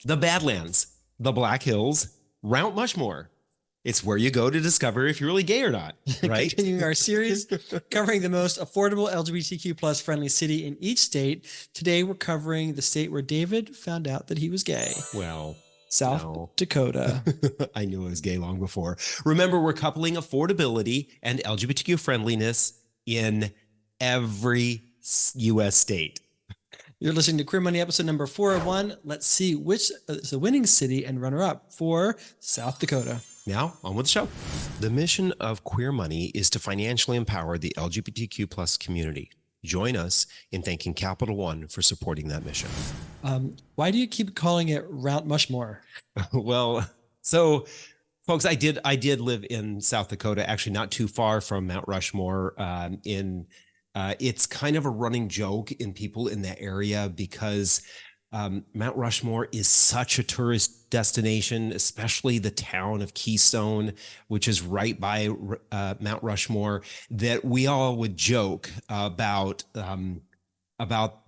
The Badlands, the Black Hills, Mount Mushmore. It's where you go to discover if you're really gay or not, right? Continuing our series, covering the most affordable LGBTQ plus friendly city in each state. Today, we're covering the state where David found out that he was gay. Well, South Dakota. I knew I was gay long before. Remember, we're coupling affordability and LGBTQ friendliness in every U.S. state. You're listening to Queer Money episode number 401. Let's see which is the winning city and runner-up for South Dakota. Now, on with the show. The mission of Queer Money is to financially empower the LGBTQ plus community. Join us in thanking Capital One for supporting that mission. Why do you keep calling it Mount Mushmore? Well, so folks, I did live in South Dakota, actually not too far from Mount Rushmore. It's kind of a running joke in people in that area because Mount Rushmore is such a tourist destination, especially the town of Keystone, which is right by Mount Rushmore, that we all would joke about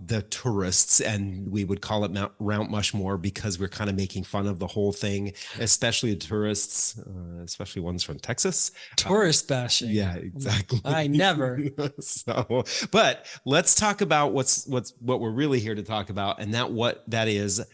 the tourists, and we would call it Mount Mushmore because we're kind of making fun of the whole thing, especially the tourists, especially ones from Texas. Tourist bashing. Yeah, exactly. I never. So, but let's talk about what we're really here to talk about, and that is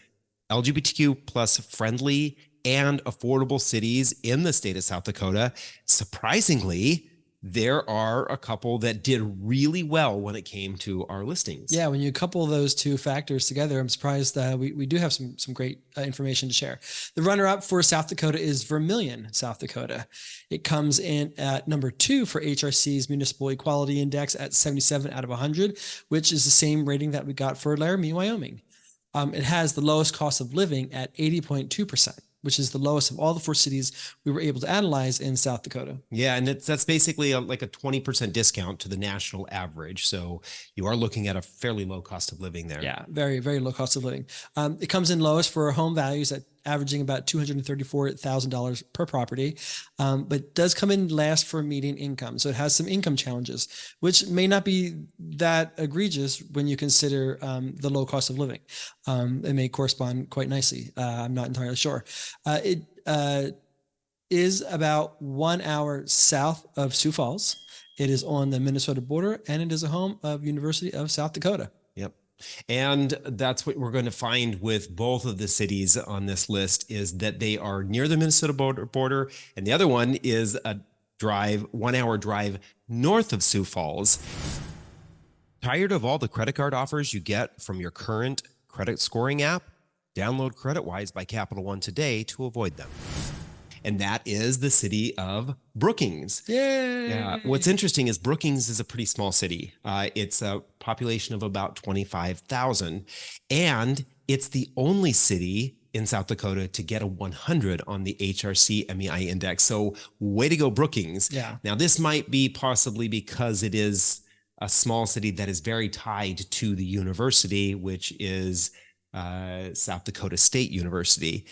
LGBTQ plus friendly and affordable cities in the state of South Dakota. Surprisingly, there are a couple that did really well when it came to our listings. Yeah, when you couple those two factors together, I'm surprised that we do have some great information to share. The runner-up for South Dakota is Vermillion, South Dakota. It comes in at number 2 for HRC's Municipal Equality Index at 77 out of 100, which is the same rating that we got for Laramie, Wyoming. It has the lowest cost of living at 80.2%. which is the lowest of all the 4 cities we were able to analyze in South Dakota. Yeah, and that's basically like a 20% discount to the national average. So you are looking at a fairly low cost of living there. Yeah, very, very low cost of living. It comes in lowest for home values at averaging about $234,000 per property, but does come in last for median income. So it has some income challenges, which may not be that egregious when you consider the low cost of living. It may correspond quite nicely. I'm not entirely sure. It is about 1 hour south of Sioux Falls. It is on the Minnesota border, and it is a home of University of South Dakota. Yep. And that's what we're going to find with both of the cities on this list, is that they are near the Minnesota border, and the other one is a 1 hour drive north of Sioux Falls. Tired of all the credit card offers you get from your current credit scoring app? Download CreditWise by Capital One today to avoid them. And that is the city of Brookings. Yay! Yeah. What's interesting is Brookings is a pretty small city. It's a population of about 25,000, and it's the only city in South Dakota to get a 100 on the HRC MEI index. So way to go, Brookings. Yeah. Now, this might be possibly because it is a small city that is very tied to the university, which is South Dakota State University.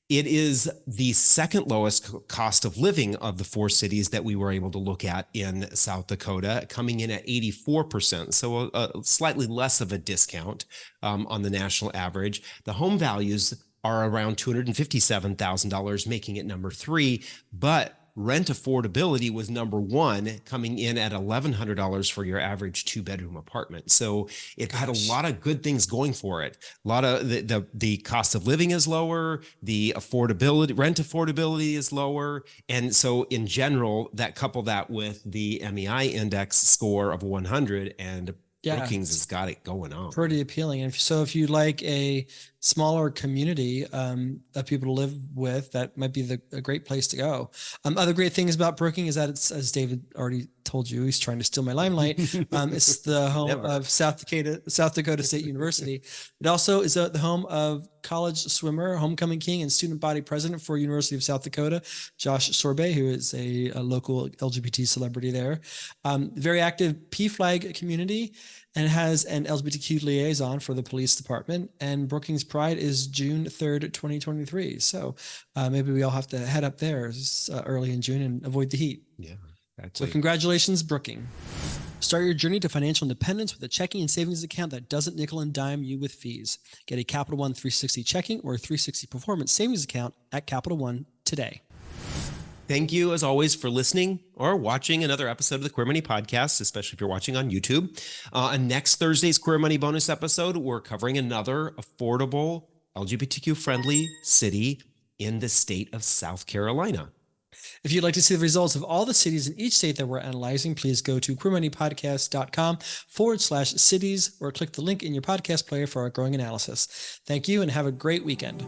It is the second lowest cost of living of the 4 cities that we were able to look at in South Dakota, coming in at 84%. So slightly less of a discount on the national average. The home values are around $257,000, making it number 3, but rent affordability was number 1, coming in at $1,100 for your average 2-bedroom apartment. So it had a lot of good things going for it. A lot of the cost of living is lower, the rent affordability is lower. And so in general, couple that with the MEI index score of 100, and Brookings has got it going on. Pretty appealing. And so if you like a smaller community of people to live with, that might be a great place to go. Other great things about Brookings is that it's, as David already told you, he's trying to steal my limelight. It's the home of South Dakota State University. It also is the home of college swimmer, homecoming king, and student body president for University of South Dakota, Josh Sorbet, who is a local LGBT celebrity there. Very active PFLAG community, and has an LGBTQ liaison for the police department. And Brookings Pride is June 3rd, 2023. So maybe we all have to head up there early in June and avoid the heat. Yeah. So congratulations, Brookings. Start your journey to financial independence with a checking and savings account that doesn't nickel and dime you with fees. Get a Capital One 360 checking or 360 performance savings account at Capital One today. Thank you, as always, for listening or watching another episode of the Queer Money Podcast, especially if you're watching on YouTube. On next Thursday's Queer Money bonus episode, we're covering another affordable, LGBTQ-friendly city in the state of South Carolina. If you'd like to see the results of all the cities in each state that we're analyzing, please go to queermoneypodcast.com/cities or click the link in your podcast player for our growing analysis. Thank you and have a great weekend.